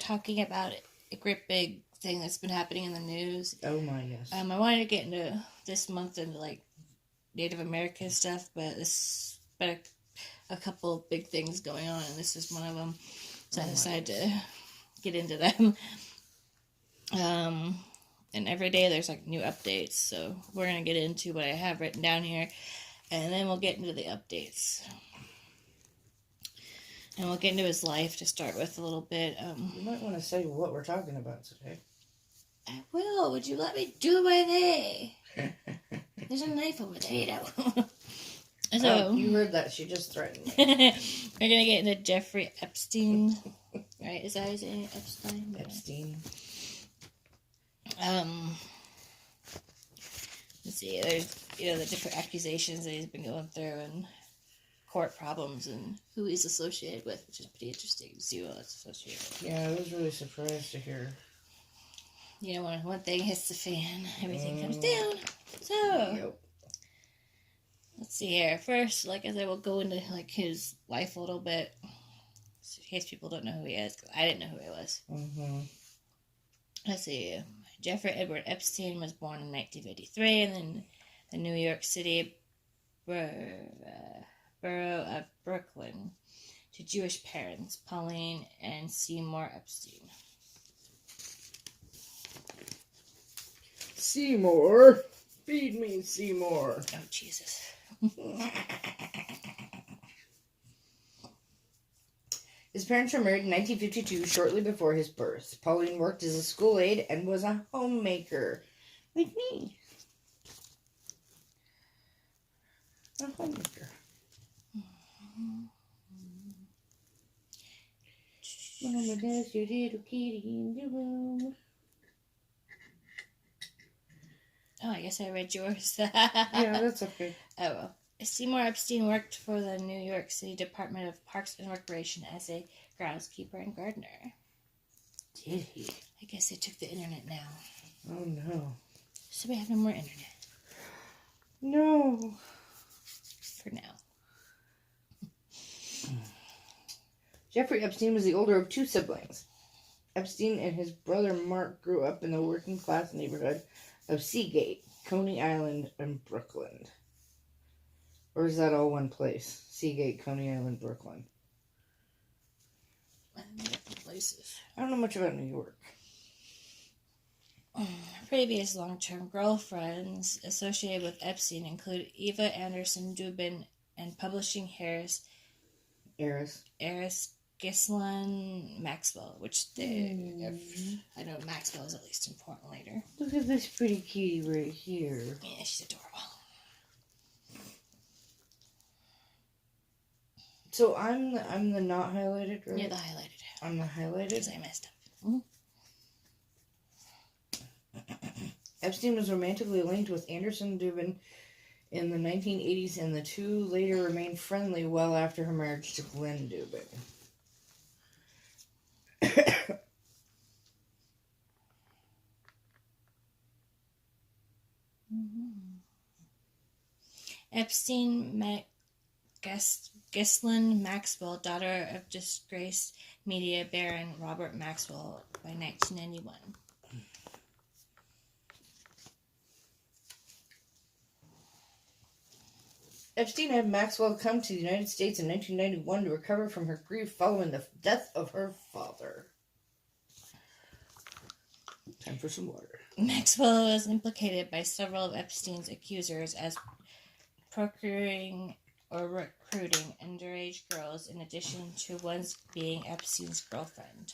talking about a great big thing that's been happening in the news. Oh my, yes. I wanted to get into this month into like Native American stuff, but this been a couple big things going on, and this is one of them. So I decided to get into them. And every day there's like new updates, so we're gonna get into what I have written down here, and then we'll get into the updates. And we'll get into his life to start with a little bit. You might want to say what we're talking about today. I will. Would you let me do my day? There's a knife over there, you know. So, you heard that. She just threatened me. We're going to get into Jeffrey Epstein. Right? Is that his name? Epstein? Epstein. Let's see. There's, the different accusations that he's been going through and court problems and who he's associated with, which is pretty interesting to see what it's associated with. Yeah, I was really surprised to hear. When one thing hits the fan, everything comes down. So, let's see here. First, like I said, we'll go into like his life a little bit, so in case people don't know who he is, because I didn't know who he was. Mm-hmm. Let's see. Jeffrey Edward Epstein was born in 1953 in the New York City borough of Brooklyn to Jewish parents, Pauline and Seymour Epstein. Seymour? Feed me, Seymour. Oh, Jesus. His parents were married in 1952, shortly before his birth. Pauline worked as a school aide and was a homemaker. Like me. A homemaker. Mama, there's your little kitty in the room. Oh, I guess I read yours. Yeah, that's okay. Oh, well. Seymour Epstein worked for the New York City Department of Parks and Recreation as a groundskeeper and gardener. Did he? I guess they took the internet now. Oh, no. So we have no more internet. No. For now. Jeffrey Epstein was the older of two siblings. Epstein and his brother Mark grew up in the working-class neighborhood of Seagate, Coney Island, and Brooklyn. Or is that all one place? Seagate, Coney Island, Brooklyn. Different places. I don't know much about New York. Previous long-term girlfriends associated with Epstein include Eva Anderson Dubin and publishing heiress Ghislaine Maxwell, which I know Maxwell is at least important later. Look at this pretty kitty right here. Yeah, she's adorable. So I'm the not highlighted, right? You're the highlighted. I'm the highlighted? Because I messed up. Mm-hmm. Epstein was romantically linked with Anderson Dubin in the 1980s, and the two later remained friendly well after her marriage to Glenn Dubin. Epstein Ghislaine Maxwell, daughter of disgraced media baron Robert Maxwell, by 1991. Epstein had Maxwell come to the United States in 1991 to recover from her grief following the death of her father. Time for some water. Maxwell was implicated by several of Epstein's accusers as procuring or recruiting underage girls, in addition to one's being Epstein's girlfriend.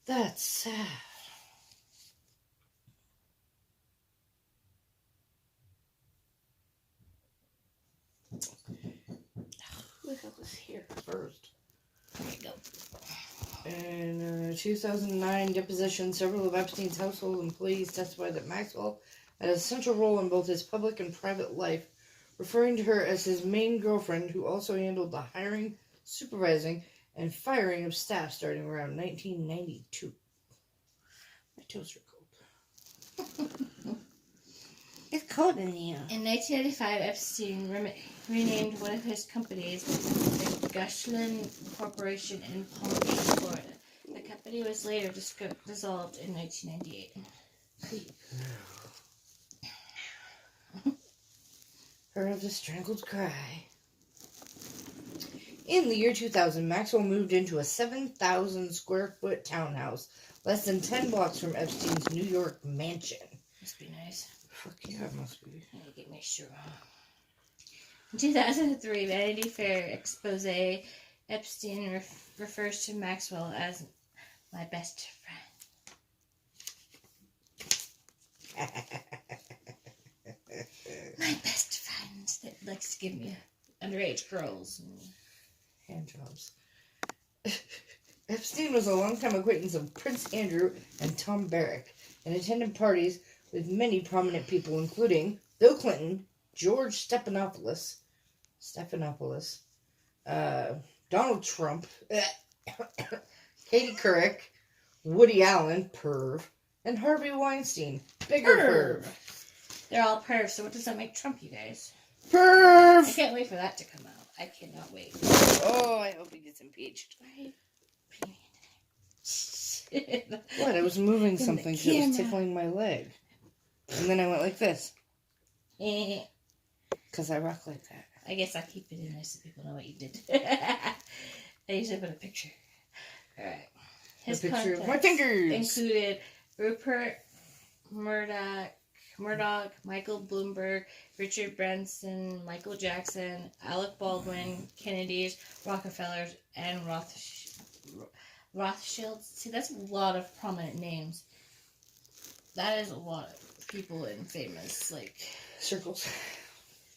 That's sad. Who the hell is here first? There you go. In a 2009 deposition, several of Epstein's household employees testified that Maxwell had a central role in both his public and private life, referring to her as his main girlfriend, who also handled the hiring, supervising, and firing of staff starting around 1992. My toes are cold. It's cold in here. In 1995, Epstein renamed one of his companies Gushland Corporation in Palm Beach, Florida. The company was later dissolved in 1998. Her of the strangled cry. In the year 2000, Maxwell moved into a 7,000 square foot townhouse less than 10 blocks from Epstein's New York mansion. Must be nice. Fuck yeah, it must be. Let me get my shirt on. In 2003, Vanity Fair expose Epstein refers to Maxwell as my best friend. My best friend that likes to give me underage girls. Hand jobs. Epstein was a longtime acquaintance of Prince Andrew and Tom Barrack and attended parties with many prominent people, including Bill Clinton, George Stephanopoulos, Donald Trump, Katie Couric, Woody Allen, perv, and Harvey Weinstein, bigger perv. They're all pervs, so what does that make Trump, you guys? Perv! I can't wait for that to come out. I cannot wait. Oh, I hope he gets impeached. What? I was moving something because it was tickling my leg. And then I went like this. Because I rock like that. I guess I'll keep it in there so people know what you did. I usually put a picture. Alright. His picture of my fingers included Rupert Murdoch, Michael Bloomberg, Richard Branson, Michael Jackson, Alec Baldwin, Kennedys, Rockefellers, and Rothschilds. See, that's a lot of prominent names. That is a lot of people in famous, like... circles.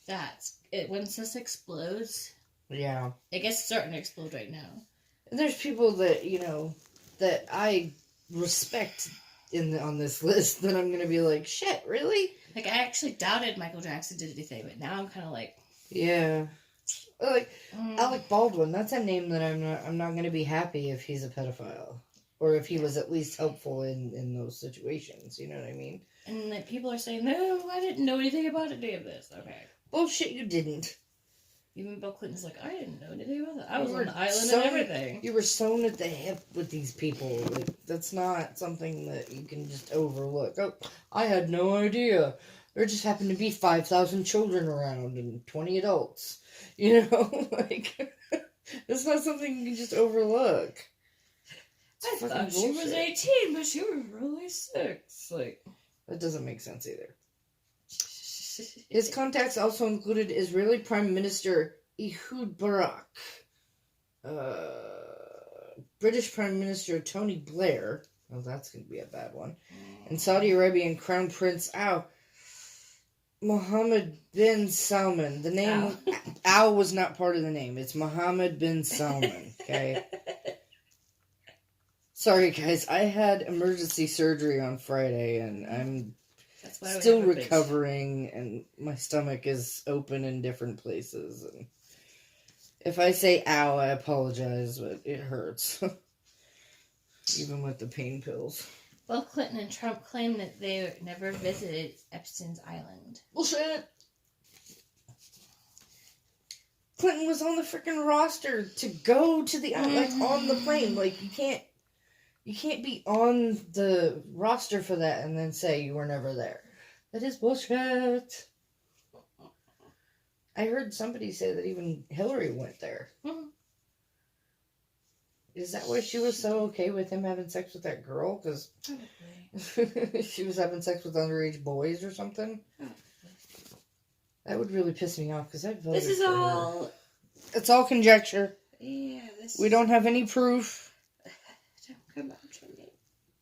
That's it. When this explodes... Yeah. I guess it's starting to explode right now. And there's people that, that I respect on this list that I'm going to be like, shit, really? Like, I actually doubted Michael Jackson did anything, but now I'm kind of like... Yeah. Like, Alec Baldwin, that's a name that I'm not going to be happy if he's a pedophile. Or if he was at least helpful in those situations, you know what I mean? And like, people are saying, no, I didn't know anything about any of this. Okay. Bullshit, you didn't. Even Bill Clinton's like, I didn't know anything about that. I was on the island and everything. You were sewn at the hip with these people. Like, that's not something that you can just overlook. Oh, I had no idea. There just happened to be 5,000 children around and 20 adults. Like, that's not something you can just overlook. I thought she was 18, but she was really 6. Like, that doesn't make sense either. His contacts also included Israeli Prime Minister Ehud Barak, British Prime Minister Tony Blair. Oh, that's going to be a bad one. And Saudi Arabian Crown Prince Mohammed bin Salman. The name Al was not part of the name. It's Mohammed bin Salman. Okay. Sorry, guys. I had emergency surgery on Friday, and I'm still recovering, and my stomach is open in different places. And if I say ow, I apologize, but it hurts. Even with the pain pills. Both Clinton and Trump claim that they never visited Epstein's island. Bullshit! Clinton was on the freaking roster to go to the island, like on the plane. Like, you can't be on the roster for that and then say you were never there. That is bullshit. I heard somebody say that even Hillary went there. Mm-hmm. Is that why she was so okay with him having sex with that girl? Because she was having sex with underage boys or something? That would really piss me off because I'd vote. This is all... her. It's all conjecture. Yeah, we don't have any proof. Don't come after me.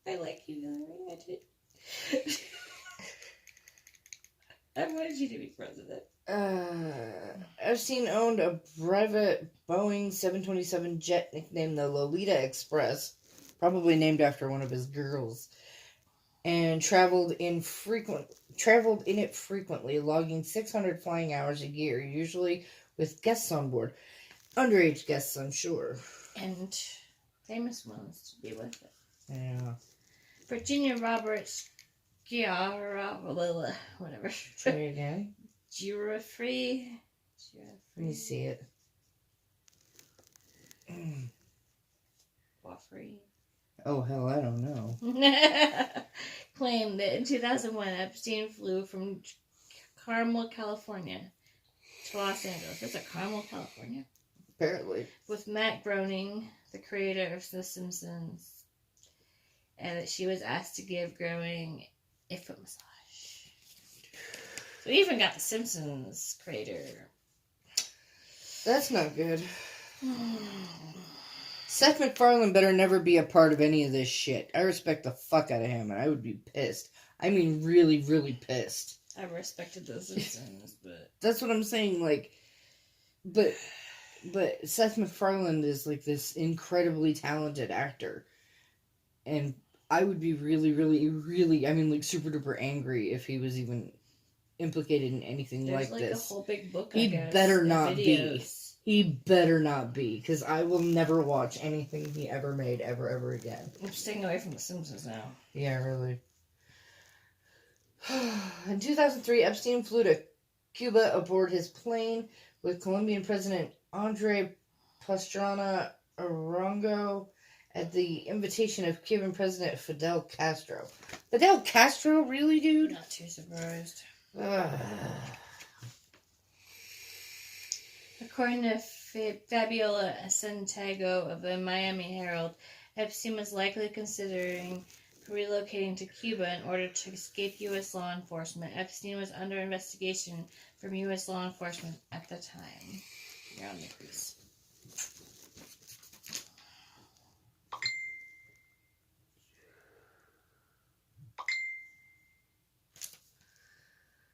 I like you, Hillary. I did. I wanted you to be president. Epstein owned a private Boeing 727 jet nicknamed the Lolita Express, probably named after one of his girls, and traveled in it frequently, logging 600 flying hours a year, usually with guests on board. Underage guests, I'm sure. And famous ones to be with it. Yeah. Virginia Roberts whatever. Try again. Girafree. Let me see it. Wofford. Oh, hell, I don't know. Claimed that in 2001, Epstein flew from Carmel, California to Los Angeles. That's a Carmel, California. Apparently. With Matt Groening, the creator of The Simpsons, and that she was asked to give Groening a foot massage. So we even got The Simpsons creator. That's not good. Seth MacFarlane better never be a part of any of this shit. I respect the fuck out of him, and I would be pissed. I mean, really, really pissed. I respected The Simpsons, but... That's what I'm saying, like... But Seth MacFarlane is, like, this incredibly talented actor. And I would be really, really, really, I mean, like, super duper angry if he was even implicated in anything There's like this. this. A whole big book, He I guess, better not videos. be. He better not be, because I will never watch anything he ever made ever again. I'm staying away from The Simpsons now. Yeah, really. In 2003, Epstein flew to Cuba aboard his plane with Colombian President Andre Pastrana Arango at the invitation of Cuban President Fidel Castro. Fidel Castro? Really, dude? Not too surprised. According to Fabiola Santiago of the Miami Herald, Epstein was likely considering relocating to Cuba in order to escape U.S. law enforcement. Epstein was under investigation from U.S. law enforcement at the time. You're on the crease.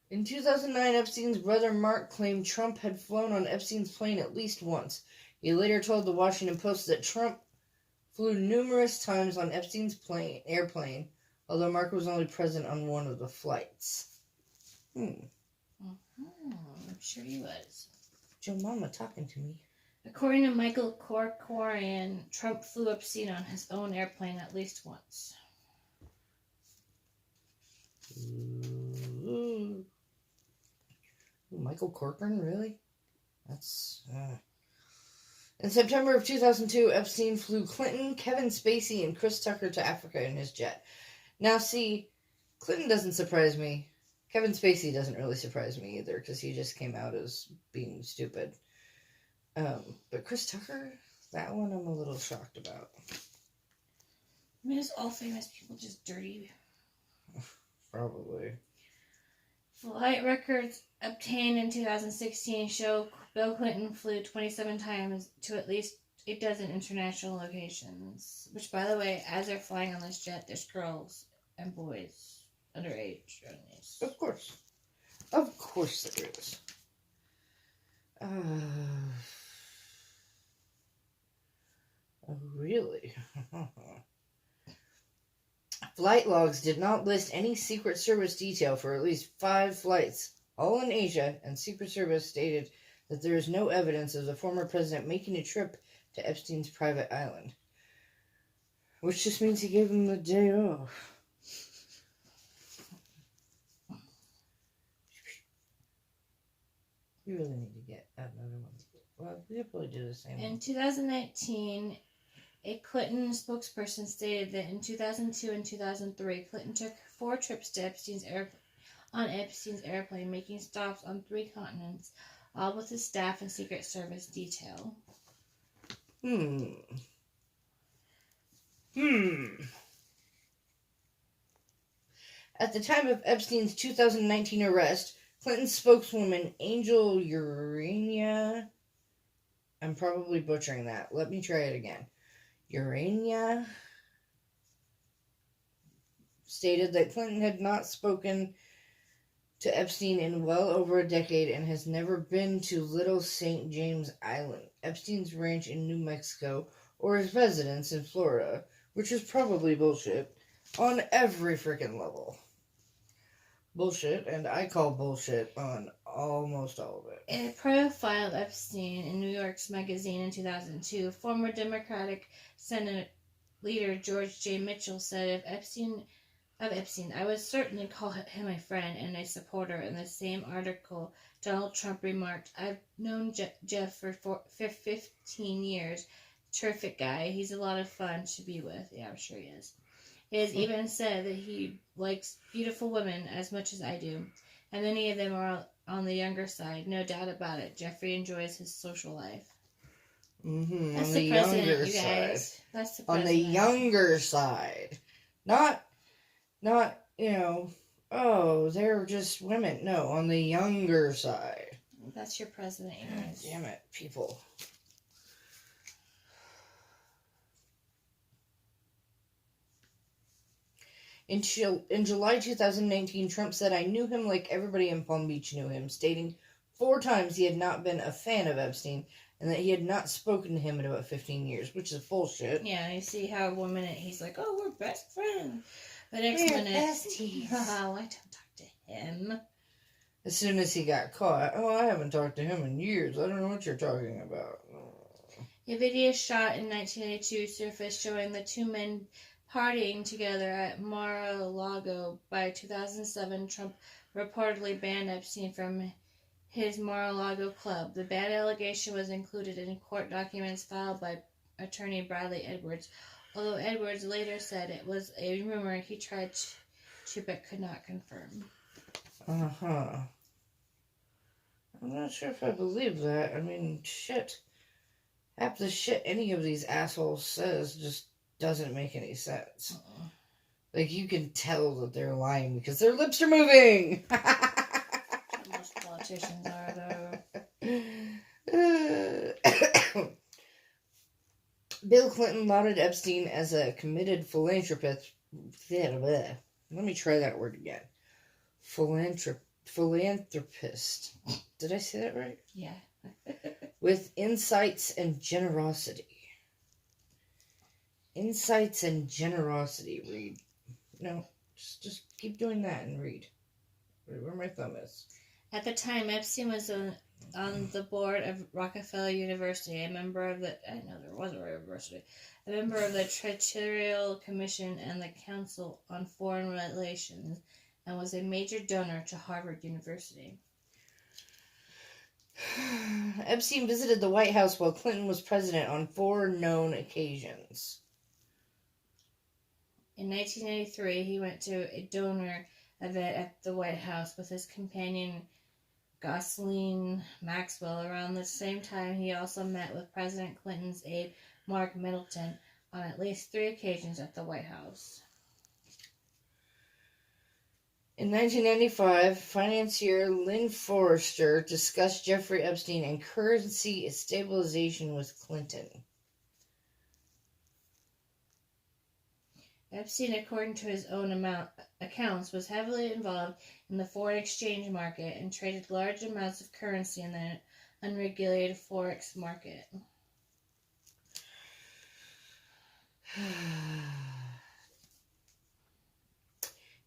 In 2009, Epstein's brother Mark claimed Trump had flown on Epstein's plane at least once. He later told the Washington Post that Trump flew numerous times on Epstein's airplane, although Mark was only present on one of the flights. I'm sure he was. Joe Mama talking to me. According to Michael Corcoran, Trump flew Epstein on his own airplane at least once. Ooh, Michael Corcoran, really? That's... In September of 2002, Epstein flew Clinton, Kevin Spacey, and Chris Tucker to Africa in his jet. Now, see, Clinton doesn't surprise me. Kevin Spacey doesn't really surprise me either, because he just came out as being stupid. But Chris Tucker, that one I'm a little shocked about. I mean, is all famous people just dirty? Probably. Flight records obtained in 2016 show Bill Clinton flew 27 times to at least a dozen international locations. Which, by the way, as they're flying on this jet, there's girls and boys underage on these. Of course. Of course there is. Oh, really? Flight logs did not list any Secret Service detail for at least 5 flights, all in Asia, and Secret Service stated that there is no evidence of the former president making a trip to Epstein's private island. Which just means he gave him the day off. We really need to get another one. Well, we'll probably do the same. In 2019, a Clinton spokesperson stated that in 2002 and 2003, Clinton took 4 trips to Epstein's airplane, making stops on 3 continents, all with his staff and Secret Service detail. At the time of Epstein's 2019 arrest, Clinton's spokeswoman, Angel Urania, I'm probably butchering that. Let me try it again. Urania stated that Clinton had not spoken to Epstein in well over a decade and has never been to Little St. James Island, Epstein's ranch in New Mexico, or his residence in Florida, which is probably bullshit on every freaking level. Bullshit, and I call bullshit on almost all of it. In a profile of Epstein in New York's magazine in 2002, former Democratic Senate leader George J. Mitchell said of Epstein, I would certainly call him a friend and a supporter. In the same article, Donald Trump remarked, I've known Jeff for 15 years. terrific guy. He's a lot of fun to be with. Yeah, I'm sure he is. He has even said that he likes beautiful women as much as I do, and many of them are on the younger side. No doubt about it. Jeffrey enjoys his social life. Mm-hmm. That's On the the president, younger you guys. side. That's the On president. the younger side. Not, oh, they're just women. No, on the younger side. That's your president, you guys. Damn it, people. In July 2019, Trump said, "I knew him like everybody in Palm Beach knew him," stating 4 times he had not been a fan of Epstein and that he had not spoken to him in about 15 years, which is bullshit. Yeah, you see how 1 minute he's like, "Oh, we're best friends," the next We're minute, besties. "Oh, I don't talk to him." As soon as he got caught, "Oh, I haven't talked to him in years. I don't know what you're talking about." A video shot in 1992 surfaced showing the 2 men partying together at Mar-a-Lago. By 2007, Trump reportedly banned Epstein from his Mar-a-Lago club. The ban allegation was included in court documents filed by attorney Bradley Edwards, although Edwards later said it was a rumor he tried to but could not confirm. Uh-huh. I'm not sure if I believe that. I mean, shit. Half the shit any of these assholes says just doesn't make any sense. Like, you can tell that they're lying because their lips are moving. Most politicians are, though. Bill Clinton lauded Epstein as a committed philanthropist. Let me try that word again. Philanthropist. Did I say that right? Yeah. With insights and generosity. Insights and generosity. Read. No, just keep doing that and read. Where my thumb is. At the time, Epstein was on the board of Rockefeller University, a member of the Territorial Commission and the Council on Foreign Relations, and was a major donor to Harvard University. Epstein visited the White House while Clinton was president on 4 known occasions. In 1993, he went to a donor event at the White House with his companion Ghislaine Maxwell. Around the same time, he also met with President Clinton's aide Mark Middleton on at least 3 occasions at the White House. In 1995, financier Lynn Forrester discussed Jeffrey Epstein and currency stabilization with Clinton. Epstein, according to his own accounts, was heavily involved in the foreign exchange market and traded large amounts of currency in the unregulated forex market.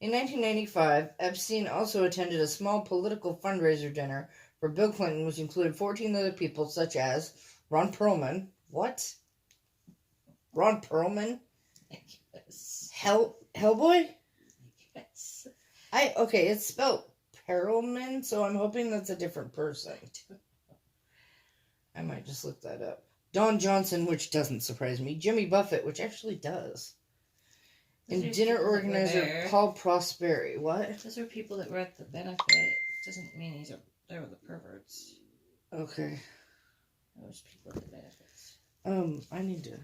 In 1995, Epstein also attended a small political fundraiser dinner for Bill Clinton, which included 14 other people, such as Ron Perlman. What? Ron Perlman? Yes. Hellboy? Yes. Okay, it's spelled Perlman, so I'm hoping that's a different person. I might just look that up. Don Johnson, which doesn't surprise me. Jimmy Buffett, which actually does. And dinner organizer Paul Prosperi. What? Those are people that were at the benefit. Doesn't mean they were the perverts. Okay. Those people at the benefits. I need to